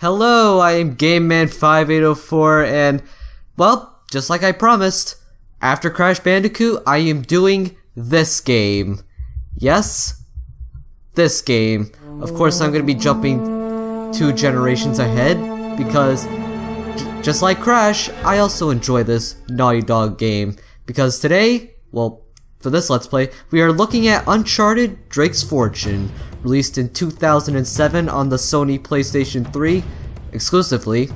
Hello, I am GameMan5804 and, well, just like I promised, after Crash Bandicoot, I am doing this game. Yes? This game. Of course, I'm going to be jumping 2 generations ahead, because just like Crash, I also enjoy this Naughty Dog game. Because today, well, for this Let's Play, we are looking at Uncharted Drake's Fortune, released in 2007 on the Sony PlayStation 3, exclusively.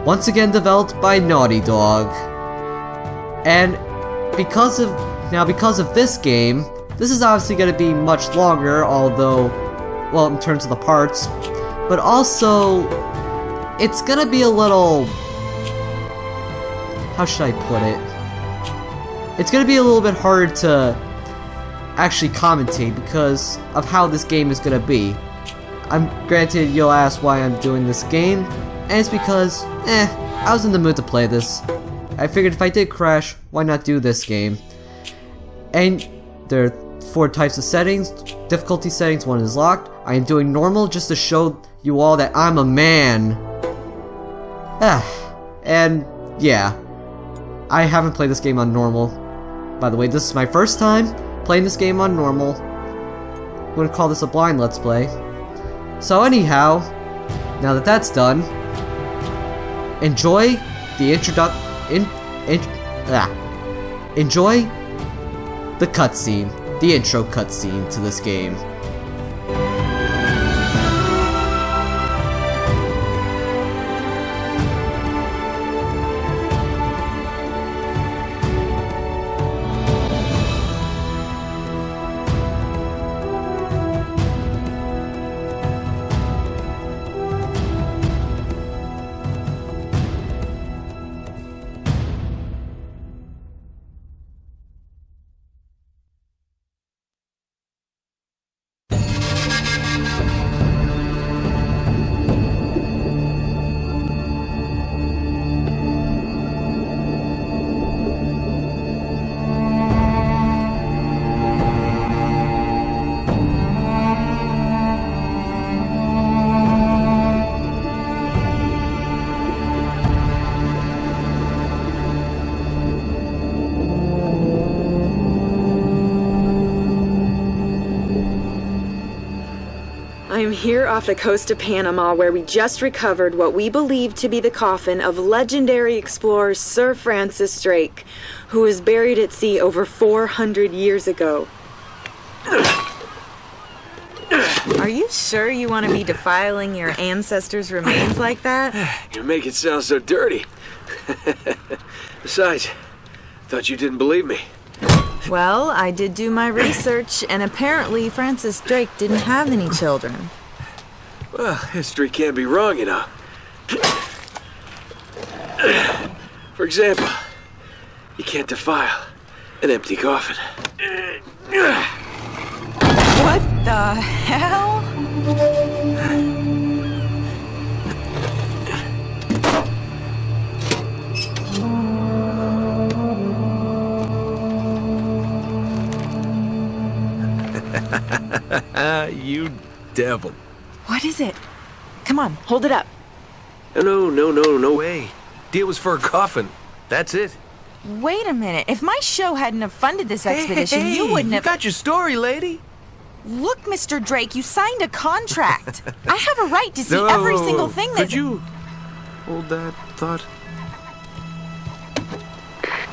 Once again developed by Naughty Dog. And because of this game, this is obviously going to be much longer, although, well, in terms of the parts, but also, it's going to be a little, how should I put it? It's going to be a little bit harder to actually commentate because of how this game is going to be. Granted, you'll ask why I'm doing this game, and it's because, I was in the mood to play this. I figured if I did Crash, why not do this game? And there are 4 types of settings, difficulty settings, 1 is locked. I am doing normal just to show you all that I'm a man. And yeah, I haven't played this game on normal. By the way, this is my first time playing this game on normal. I'm gonna call this a blind Let's Play. So anyhow, now that that's done, enjoy the enjoy the cutscene, the intro cutscene to this game. I'm here off the coast of Panama, where we just recovered what we believe to be the coffin of legendary explorer Sir Francis Drake, who was buried at sea over 400 years ago. Are you sure you want to be defiling your ancestors' remains like that? You make it sound so dirty. Besides, thought you didn't believe me. Well, I did do my research, and apparently Francis Drake didn't have any children. Well, history can't be wrong, you know. For example, you can't defile an empty coffin. What the hell? You devil. What is it? Come on, hold it up. No way. Deal was for a coffin. That's it. Wait a minute. If my show hadn't have funded this expedition, you wouldn't have... You got your story, lady. Look, Mr. Drake, you signed a contract. I have a right to see every single thing that... Could you hold that thought?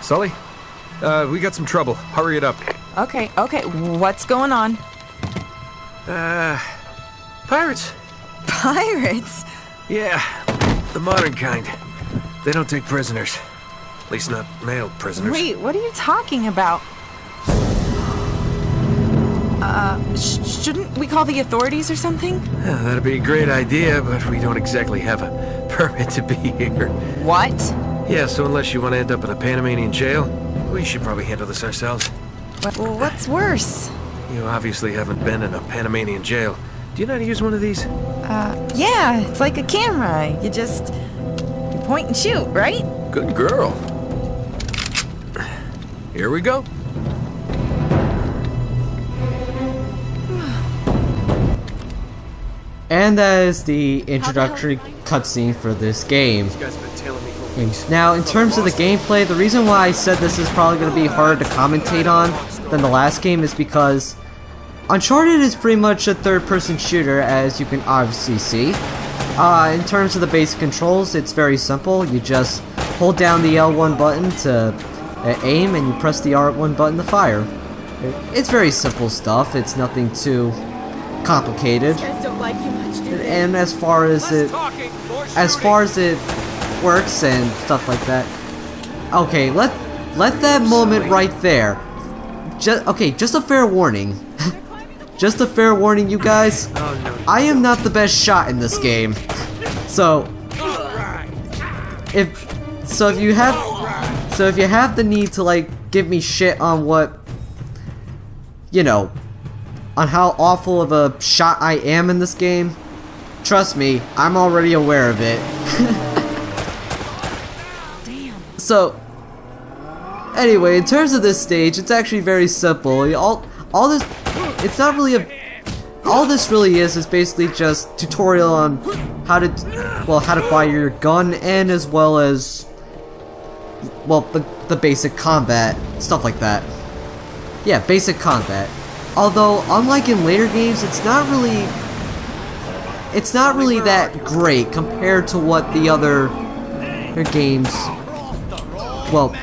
Sully, we got some trouble. Hurry it up. Okay. What's going on? Pirates. Pirates? Yeah, the modern kind. They don't take prisoners. At least not male prisoners. Wait, what are you talking about? Shouldn't we call the authorities or something? Yeah, that'd be a great idea, but we don't exactly have a permit to be here. What? Yeah, so unless you want to end up in a Panamanian jail, we should probably handle this ourselves. Well, what's worse? You obviously haven't been in a Panamanian jail. Do you know how to use one of these? Yeah, it's like a camera. You point and shoot, right? Good girl. Here we go. And that is the introductory cutscene for this game. These guys have been tailing me for weeks. Now, in terms of the gameplay, the reason why I said this is probably going to be harder to commentate on than the last game is because Uncharted is pretty much a third-person shooter, as you can obviously see. In terms of the basic controls, it's very simple. You just hold down the L1 button to aim, and you press the R1 button to fire. It's very simple stuff. It's nothing too complicated. Don't like you much, do they? And as far as it works and stuff like that. Okay, let that moment right there. Just a fair warning. Just a fair warning, you guys. I am not the best shot in this game. So if you have the need to like give me shit on what, you know, on how awful of a shot I am in this game, trust me, I'm already aware of it. Damn. So anyway, in terms of this stage, it's actually very simple. All this, it's not really all this really is basically just tutorial on how to fire your gun, and as well as, well, the basic combat, stuff like that. Yeah, basic combat. Although, unlike in later games, it's not really that great compared to what the other games, well,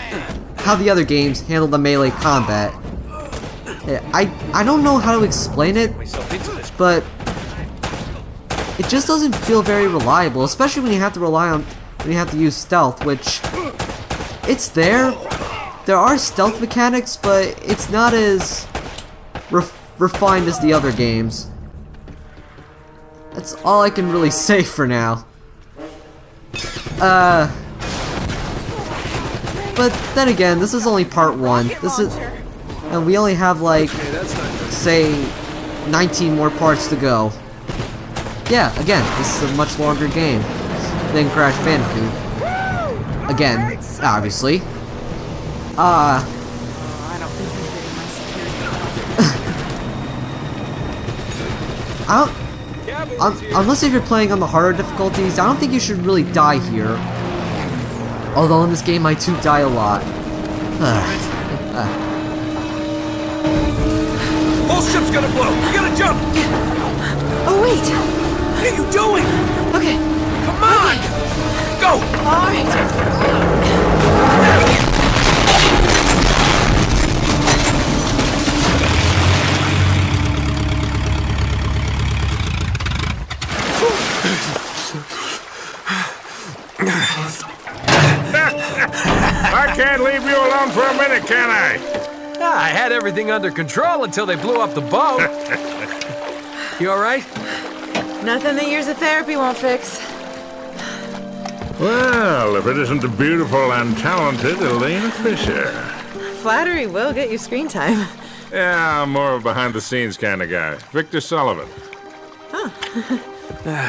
how the other games handle the melee combat. I don't know how to explain it, but it just doesn't feel very reliable, especially when you have to use stealth, which it's there. There are stealth mechanics, but it's not as refined as the other games. That's all I can really say for now. But then again, this is only part 1. And we only have like, say, 19 more parts to go. Yeah, again, this is a much longer game than Crash Bandicoot. Again, obviously. I don't think I'm getting my security. Unless if you're playing on the harder difficulties, I don't think you should really die here. Although in this game I too die a lot. Whole ship's gonna blow! We gotta jump! Oh wait. What are you doing? Okay. Come on! Go! All right. I can't leave you alone for a minute, can I? I had everything under control until they blew up the boat. You alright? Nothing that years of therapy won't fix. Well, if it isn't the beautiful and talented Elena Fisher. Flattery will get you screen time. Yeah, I'm more of a behind-the-scenes kind of guy. Victor Sullivan.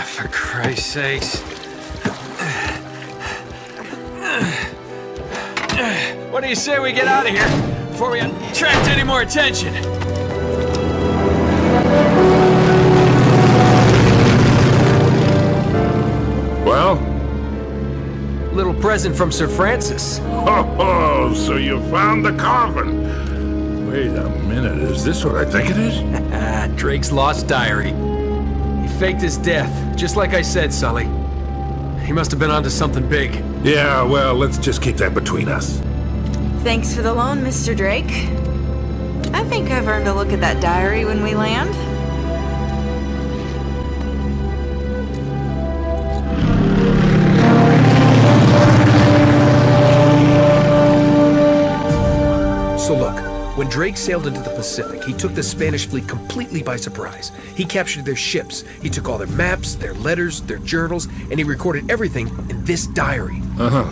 For Christ's sakes. What do you say we get out of here before we attract any more attention? Well? Little present from Sir Francis. Oh, so you found the coffin. Wait a minute, is this what I think it is? Drake's lost diary. He faked his death, just like I said, Sully. He must have been onto something big. Yeah, well, let's just keep that between us. Thanks for the loan, Mr. Drake. I think I've earned a look at that diary when we land. So look, when Drake sailed into the Pacific, he took the Spanish fleet completely by surprise. He captured their ships, he took all their maps, their letters, their journals, and he recorded everything in this diary.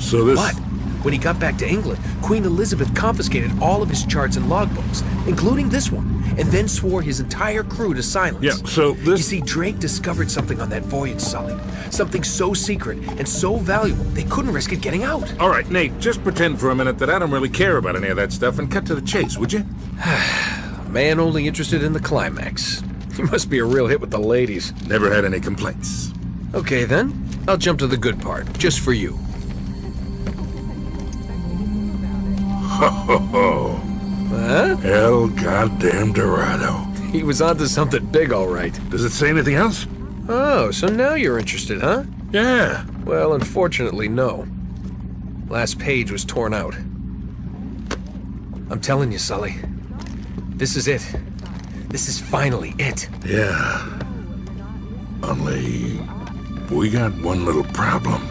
So this... But when he got back to England, Queen Elizabeth confiscated all of his charts and logbooks, including this one, and then swore his entire crew to silence. Yeah, so this... You see, Drake discovered something on that voyage, Sully. Something so secret and so valuable, they couldn't risk it getting out. All right, Nate, just pretend for a minute that I don't really care about any of that stuff and cut to the chase, would you? Man only interested in the climax. You must be a real hit with the ladies. Never had any complaints. Okay then, I'll jump to the good part, just for you. Ho ho ho. Huh? El goddamn Dorado. He was onto something big, all right. Does it say anything else? Oh, so now you're interested, huh? Yeah. Well, unfortunately, no. Last page was torn out. I'm telling you, Sully. This is it. This is finally it. Yeah. Only... we got one little problem.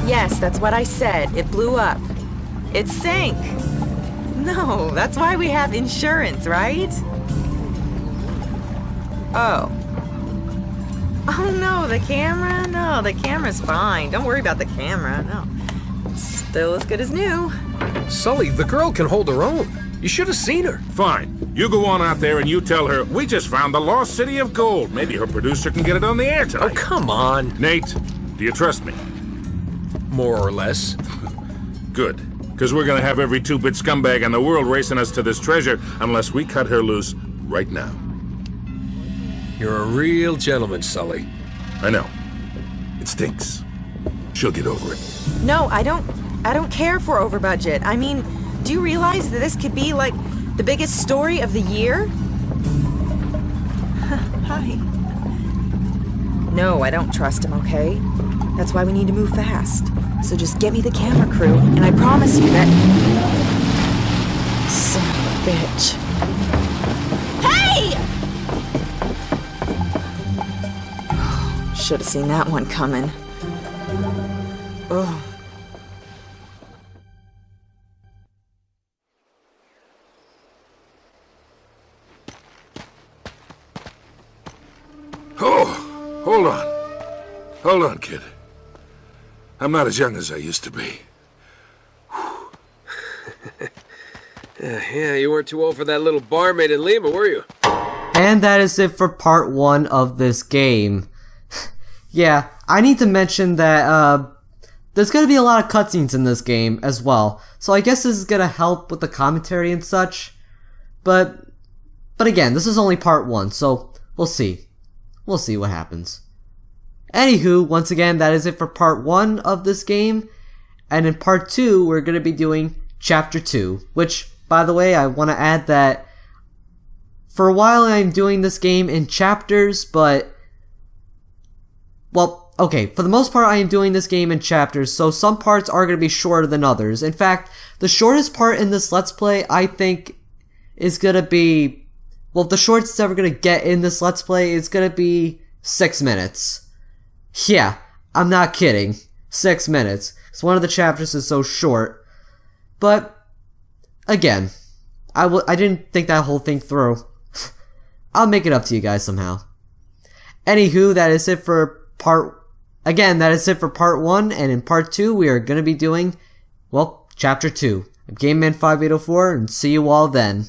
Yes, that's what I said. It blew up. It sank. No, that's why we have insurance, right? Oh. Oh no, the camera? No, the camera's fine. Don't worry about the camera, no. Still as good as new. Sully, the girl can hold her own. You should have seen her. Fine. You go on out there and you tell her, we just found the lost city of gold. Maybe her producer can get it on the air tonight. Oh, come on. Nate, do you trust me? More or less. Good. Because we're gonna have every two-bit scumbag in the world racing us to this treasure unless we cut her loose right now. You're a real gentleman, Sully. I know. It stinks. She'll get over it. No, I don't care for over budget. I mean, do you realize that this could be like the biggest story of the year? Hi. No, I don't trust him, okay? That's why we need to move fast. So just get me the camera crew, and I promise you that... Son of a bitch. Hey! Should have seen that one coming. Ugh. Oh, hold on. Hold on, kid. I'm not as young as I used to be. Yeah, you weren't too old for that little barmaid in Lima, were you? And that is it for part 1 of this game. Yeah, I need to mention that there's going to be a lot of cutscenes in this game as well. So I guess this is going to help with the commentary and such. But again, this is only part 1, so we'll see. We'll see what happens. Anywho, once again, that is it for part 1 of this game. And in part 2, we're going to be doing chapter 2. Which, by the way, I want to add that for a while I'm doing this game in chapters, but... well, okay, for the most part I am doing this game in chapters, so some parts are going to be shorter than others. In fact, the shortest part in this Let's Play, I think, is going to be... well, the shortest it's ever going to get in this Let's Play is going to be 6 minutes. Yeah, I'm not kidding. 6 minutes. Because one of the chapters is so short. But, again, I didn't think that whole thing through. I'll make it up to you guys somehow. Anywho, that is it for part 1, and in part 2, we are going to be doing, well, chapter 2 of Game Man 5804, and see you all then.